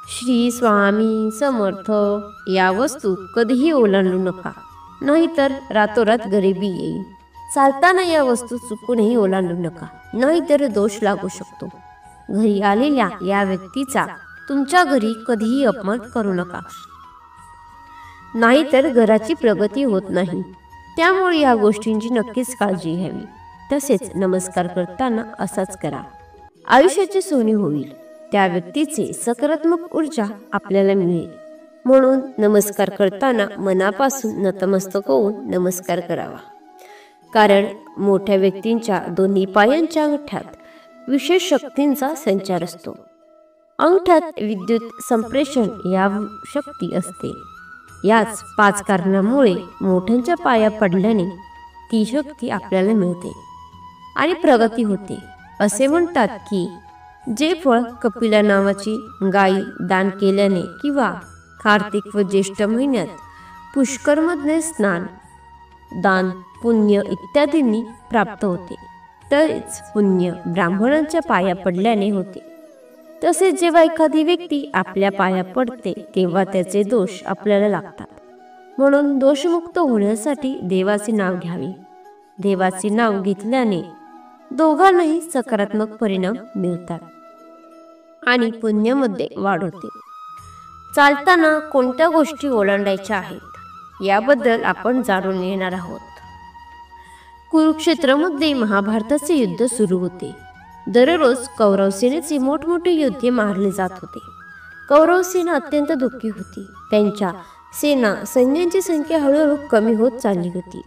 श्री स्वामी समर्थ या वस्तू कधीही ओलांडू नका, नाहीतर रातोरात गरिबी येईल. चालताना या वस्तू चुकूनही ओलांडू नका, नाहीतर दोष लागू शकतो. घरी आलेल्या या व्यक्तीचा तुमच्या घरी कधीही अपमान करू नका, नाहीतर घराची प्रगती होत नाही. त्यामुळे या गोष्टींची नक्कीच काळजी घ्यावी. तसेच नमस्कार करताना असाच करा. आयुष्याची सोनी होईल, त्या व्यक्तीचे सकारात्मक ऊर्जा आपल्याला मिळेल. म्हणून नमस्कार करताना मनापासून नतमस्तक होऊन नमस्कार करावा. कारण मोठ्या व्यक्तींच्या दोन्ही पायांच्या अंगठ्यात विशेष शक्तींचा संचार असतो. अंगठ्यात विद्युत संप्रेषण या शक्ती असते. याच 5 कारणामुळे मोठ्यांच्या पाया पडल्याने ती शक्ती आपल्याला मिळते आणि प्रगती होते. असे म्हणतात की जे फळ कपिला नावाची गायी दान केल्याने किंवा कार्तिक व ज्येष्ठ महिन्यात पुष्करमध्ये स्नान, दान, पुण्य इत्यादींनी प्राप्त होते, तेच पुण्य ब्राह्मणांच्या पाया पडल्याने होते. तसेच जेव्हा एखादी व्यक्ती आपल्या पाया पडते तेव्हा त्याचे दोष आपल्याला लागतात. म्हणून दोषमुक्त होण्यासाठी देवाचे नाव घ्यावे. देवाचे नाव घेतल्याने दोघांनाही सकारात्मक परिणाम मिळतात आणि पुण्यामध्ये वाढ होते. चालताना कोणत्या गोष्टी ओलांडायच्या आहेत याबद्दल आपण जाणून घेणार आहोत. कुरुक्षेत्रामध्ये महाभारताचे युद्ध सुरू होते. दररोज कौरव सेनेचे मोठमोठे योद्धे मारले जात होते. कौरव सेना अत्यंत दुःखी होती. त्यांच्या सैन्यांची संख्या हळूहळू कमी होत चालली होती.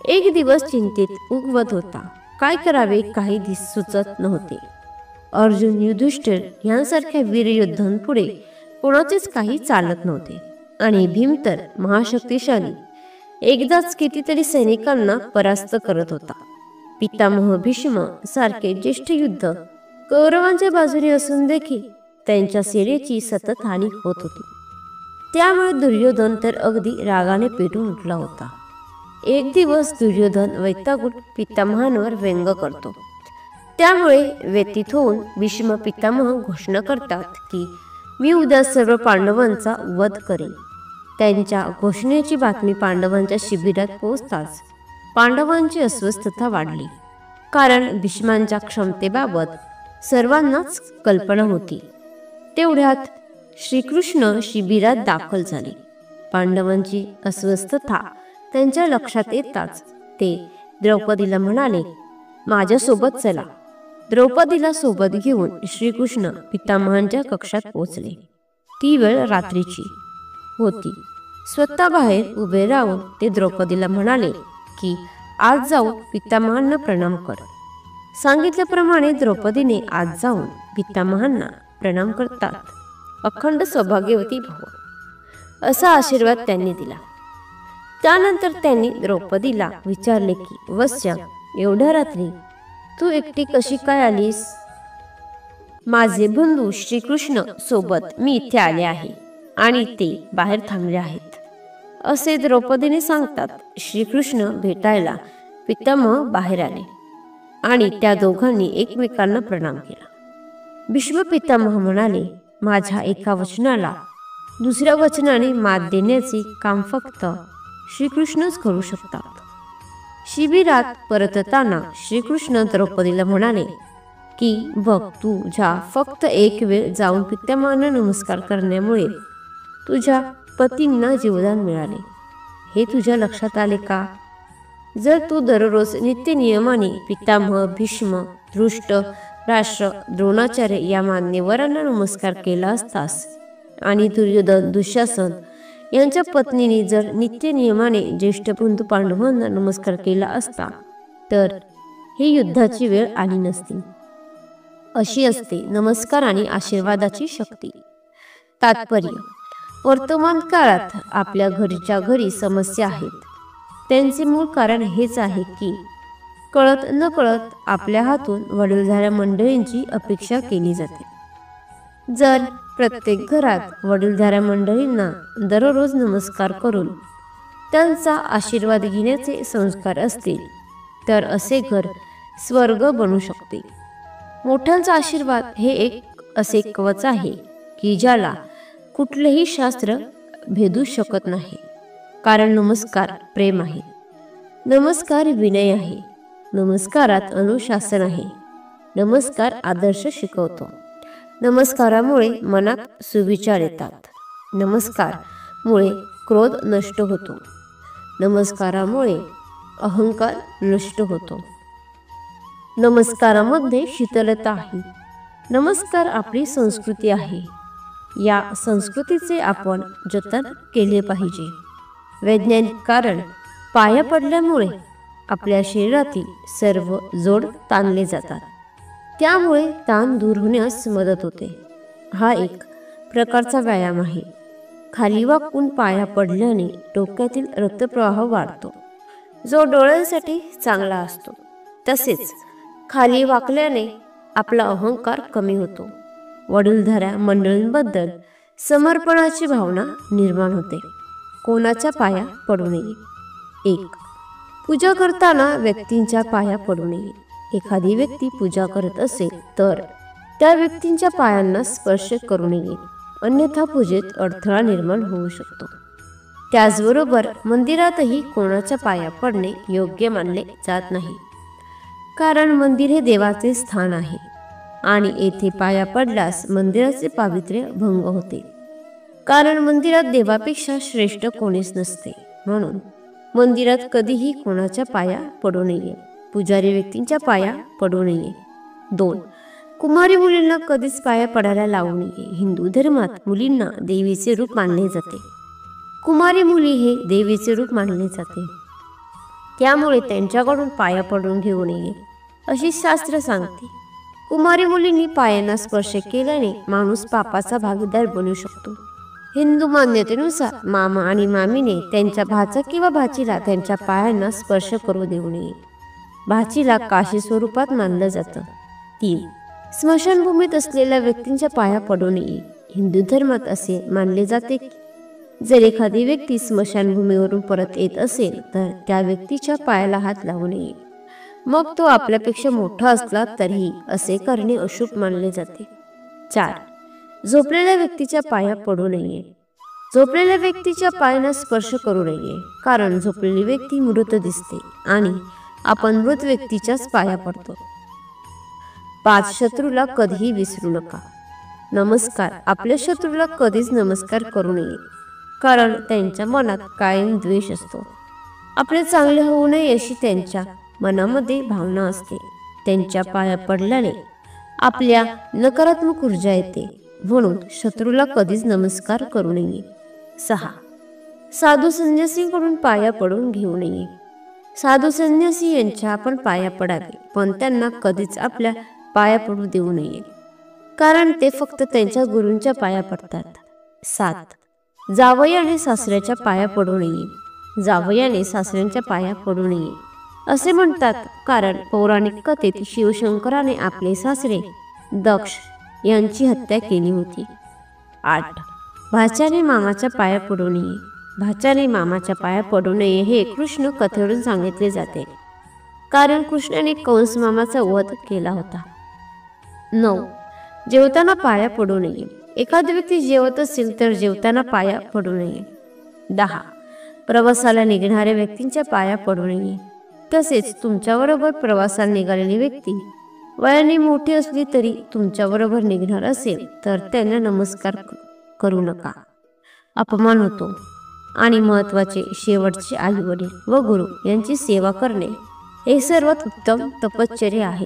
एक दिवस चिंतेत उगवत होता. काय करावे काही सुचत नव्हते. अर्जुन, युधिष्ठिर यांसारख्या वीर योद्ध्यांपुढे कोणाचेच काही चालत नव्हते आणि भीम तर महाशक्तिशाली एकदाच कितीतरी सैनिकांना परास्त करत होता. पितामह भीष्म सारखे ज्येष्ठ युद्ध कौरवांच्या बाजूने असून देखील त्यांच्या सेनेची सतत हानी होत होती. त्यामुळे दुर्योधन तर अगदी रागाने पेटून उठला होता. एक दिवस दुर्योधन वैतागून पितामहांवर व्यंग करतो. त्यामुळे व्यथित होऊन भीष्म पितामह घोषणा करतात की मी उद्या सर्व पांडवांचा वध करेन. त्यांच्या घोषणेची बातमी पांडवांच्या शिबिरात पोहोचताच पांडवांची अस्वस्थता वाढली. कारण भीष्मांच्या क्षमतेबाबत सर्वांनाच कल्पना होती. तेवढ्यात श्रीकृष्ण शिबिरात दाखल झाले. पांडवांची अस्वस्थता त्यांच्या लक्षात येताच ते द्रौपदीला म्हणाले, माझ्यासोबत चला. द्रौपदीला सोबत घेऊन श्रीकृष्ण पितामहांच्या कक्षात पोहोचले. ती वेळ रात्रीची होती. स्वतः बाहेर उभे राहून ते द्रौपदीला म्हणाले की आज जाऊन पितामहांना प्रणाम कर. सांगितल्याप्रमाणे द्रौपदीने आज जाऊन पितामहांना प्रणाम करतात. अखंड सौभाग्यवती भव असा आशीर्वाद त्यांनी दिला. त्यानंतर त्यांनी द्रौपदीला विचारले की वत्स्या, एवढ्या रात्री तू एकटी कशी काय आलीस? माझे बंधू श्रीकृष्ण सोबत मी इथे आले आहे आणि ते बाहेर थांबले आहेत असे द्रौपदीने सांगतात. श्रीकृष्ण भेटायला पितामह बाहेर आले आणि त्या दोघांनी एकमेकांना प्रणाम केला. भीष्म पितामह म्हणाले, माझ्या एका वचनाला दुसऱ्या वचनाने मात देण्याचे काम फक्त श्रीकृष्णच करू शकतात. शिबिरात परतताना श्रीकृष्ण द्रौपदीला म्हणाले की बघ, तुझ्या फक्त एक वेळ जाऊन पितामहांना नमस्कार करण्यामुळे तुझ्या पतींना जीवदान मिळाले. हे तुझ्या लक्षात आले का? जर तू दररोज नित्य नियमाने पितामह, भीष्म, धृष्ट राष्ट्र, द्रोणाचार्य या मान्यवरांना नमस्कार केला असतास आणि दुर्योधन, दुःशासन यांच्या पत्नीने जर नित्य नियमाने ज्येष्ठ बंधू पांडवांना नमस्कार केला असता तर ही युद्धाची वेळ आली नसती. अशी असते नमस्कार आणि आशीर्वादाची शक्ती. तात्पर्य: वर्तमान काळात आपल्या घरच्या घरी समस्या आहेत. त्यांचे मूळ कारण हेच आहे की कळत न कळत आपल्या हातून वडीलधाऱ्या मंडळींची अपेक्षा केली जाते. जर प्रत्येक घरात वडीलधाऱ्या मंडळींना दररोज नमस्कार करून त्यांचा आशीर्वाद घेण्याचे संस्कार असतील तर असे घर स्वर्ग बनू शकते. मोठ्यांचा आशीर्वाद हे एक असे कवच आहे की ज्याला कुठलेही शास्त्र भेदू शकत नाही. कारण नमस्कार प्रेम आहे, नमस्कार विनय आहे, नमस्कारात अनुशासन आहे, नमस्कार आदर्श शिकवतो. नमस्कारामुळे मनात सुविचार येतात, नमस्कारमुळे क्रोध नष्ट होतो, नमस्कारामुळे अहंकार नष्ट होतो. नमस्कारामध्ये शीतलता आहे. नमस्कार आपली संस्कृती आहे. या संस्कृतीचे आपण जतन केले पाहिजे. वैज्ञानिक कारण, पाया पडल्यामुळे आपल्या शरीरातील सर्व जोड ताणले जातात. त्यामुळे ताण दूर होण्यास मदत होते. हा एक प्रकारचा व्यायाम आहे. खाली वाकून पाया पडल्याने डोक्यातील रक्तप्रवाह वाढतो, जो डोळ्यांसाठी चांगला असतो. तसेच खाली वाकल्याने आपला अहंकार कमी होतो. वडीलधाऱ्या मंडळींबद्दल समर्पणाची भावना निर्माण होते. कोणाच्या पाया पडू नये. 1. पूजा करताना व्यक्तींच्या पाया पडू नये. एखादी व्यक्ती पूजा करत असेल तर त्या व्यक्तींच्या पायांना स्पर्श करू नये, अन्यथा पूजेत अडथळा निर्माण होऊ शकतो. त्याचबरोबर मंदिरातही कोणाच्या पाया पडणे योग्य मानले जात नाही. कारण मंदिर हे देवाचे स्थान आहे आणि येथे पाया पडल्यास मंदिराचे पावित्र्य भंग होते. कारण मंदिरात देवापेक्षा श्रेष्ठ कोणीच नसते. म्हणून मंदिरात कधीही कोणाच्या पाया पडू नये. पुजारी व्यक्तींच्या पाया पडू नये. 2. कुमारी मुलींना कधीच पाया पडायला लावू नये. हिंदू धर्मात मुलींना देवीचे रूप मानले जाते. कुमारी मुली हे देवीचे रूप मानले जाते. त्यामुळे त्यांच्याकडून पाया पडून घेऊ नये अशी शास्त्र सांगते. कुमारी मुलींनी पायांना स्पर्श केल्याने माणूस पापाचा भागीदार बनू शकतो. हिंदू मान्यतेनुसार मामा आणि मामीने त्यांच्या भाचा किंवा भाचीला त्यांच्या पायांना स्पर्श करू देऊ नये. भाचीला काशी स्वरूपात मानलं जातं. 3. स्मशानभूमीत असलेल्या व्यक्तींच्या पाया पडू नये. हिंदू धर्मात असे मानले जाते की जर एखादी व्यक्ती स्मशानभूमीवरून परत येत असेल तर त्या व्यक्तीच्या पायाला हात लावू नये. मग तो आपल्यापेक्षा मोठा असला तरीही असे करणे अशुभ मानले जाते. 4. झोपलेल्या व्यक्तीच्या पाया पडू नये. झोपलेल्या व्यक्तीच्या पायांना स्पर्श करू नये. कारण झोपलेली व्यक्ती मृत दिसते आणि आपण मृत व्यक्तीच्याच पाया पडतो. 5. शत्रूला कधीही विसरू नका. नमस्कार, आपल्या शत्रूला कधीच नमस्कार करू नये. कारण त्यांच्या मनात कायम द्वेष असतो. आपले चांगले होऊ नये अशी त्यांच्या मनामध्ये भावना असते. त्यांच्या पाया पडल्याने आपल्या नकारात्मक ऊर्जा येते. म्हणून शत्रूला कधीच नमस्कार करू नये. 6. साधू संन्यासींकडून पाया पडून घेऊ नये. साधू संन्यासी यांच्या आपण पाया पडावे, पण त्यांना कधीच आपल्या पाया पडू देऊ नये. कारण ते फक्त त्यांच्या गुरूंच्या पाया पडतात. 7. जावयाने सासऱ्याच्या पाया पडू नये. जावयाने सासऱ्यांच्या पाया पडू नये असे म्हणतात, कारण पौराणिक कथेत शिवशंकराने आपले सासरे दक्ष यांची हत्या केली होती. 8. भाच्याने मामाच्या पाया पडू नये. भाच्याने मामाच्या पाया पडू नये हे कृष्ण कथेवरून सांगितले जाते, कारण कृष्णाने कंस मामाचा वध केला होता. 9. जेवताना पाया पडू नये. एखादी व्यक्ती जेवत असेल तर जेवताना पाया पडू नये. 10. प्रवासाला निघणाऱ्या व्यक्तींच्या पाया पडू नये. तसेच तुमच्याबरोबर प्रवासाला निघालेली व्यक्ती वयाने मोठी असली तरी तुमच्याबरोबर निघणार असेल तर त्यांना नमस्कार करू नका. अपमान होतो. आणि महत्त्वाचे शेवटचे आई वडील व गुरु यांची सेवा करणे हे सर्वात उत्तम तपश्चर्या आहे.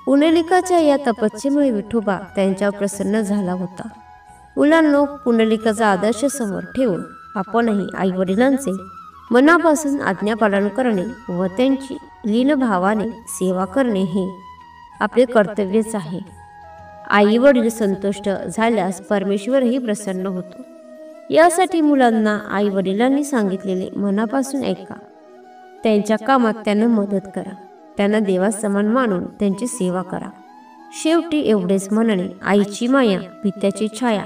पुंडलिकाच्या या तपस्येमुळे विठोबा त्यांच्यावर प्रसन्न झाला होता. मुलांनो, पुंडलिकाचा आदर्श समोर ठेवून आपणही आई वडिलांचे मनापासून आज्ञापालन करणे व त्यांची लीनभावाने सेवा करणे हे आपले कर्तव्यच आहे. आई वडील संतुष्ट झाल्यास परमेश्वरही प्रसन्न होतो. यासाठी मुलांना आई वडिलांनी सांगितलेले मनापासून ऐका. त्यांच्या कामात त्यांना मदत करा. त्यांना देवासमान मानून त्यांची सेवा करा. शेवटी एवढेच म्हणणे, आईची माया पित्याची छाया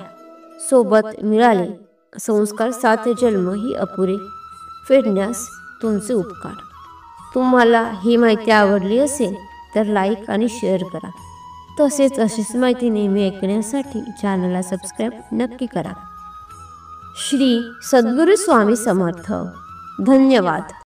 सोबत मिळाले संस्कार 7 जन्म ही अपुरे फेडण्यास तुमचे उपकार. तुम्हाला ही माहिती आवडली असेल तर लाईक आणि शेअर करा. तसेच अशीच माहिती नेहमी ऐकण्यासाठी चॅनलला सबस्क्राईब नक्की करा. श्री सद्गुरु स्वामी समर्थ. धन्यवाद.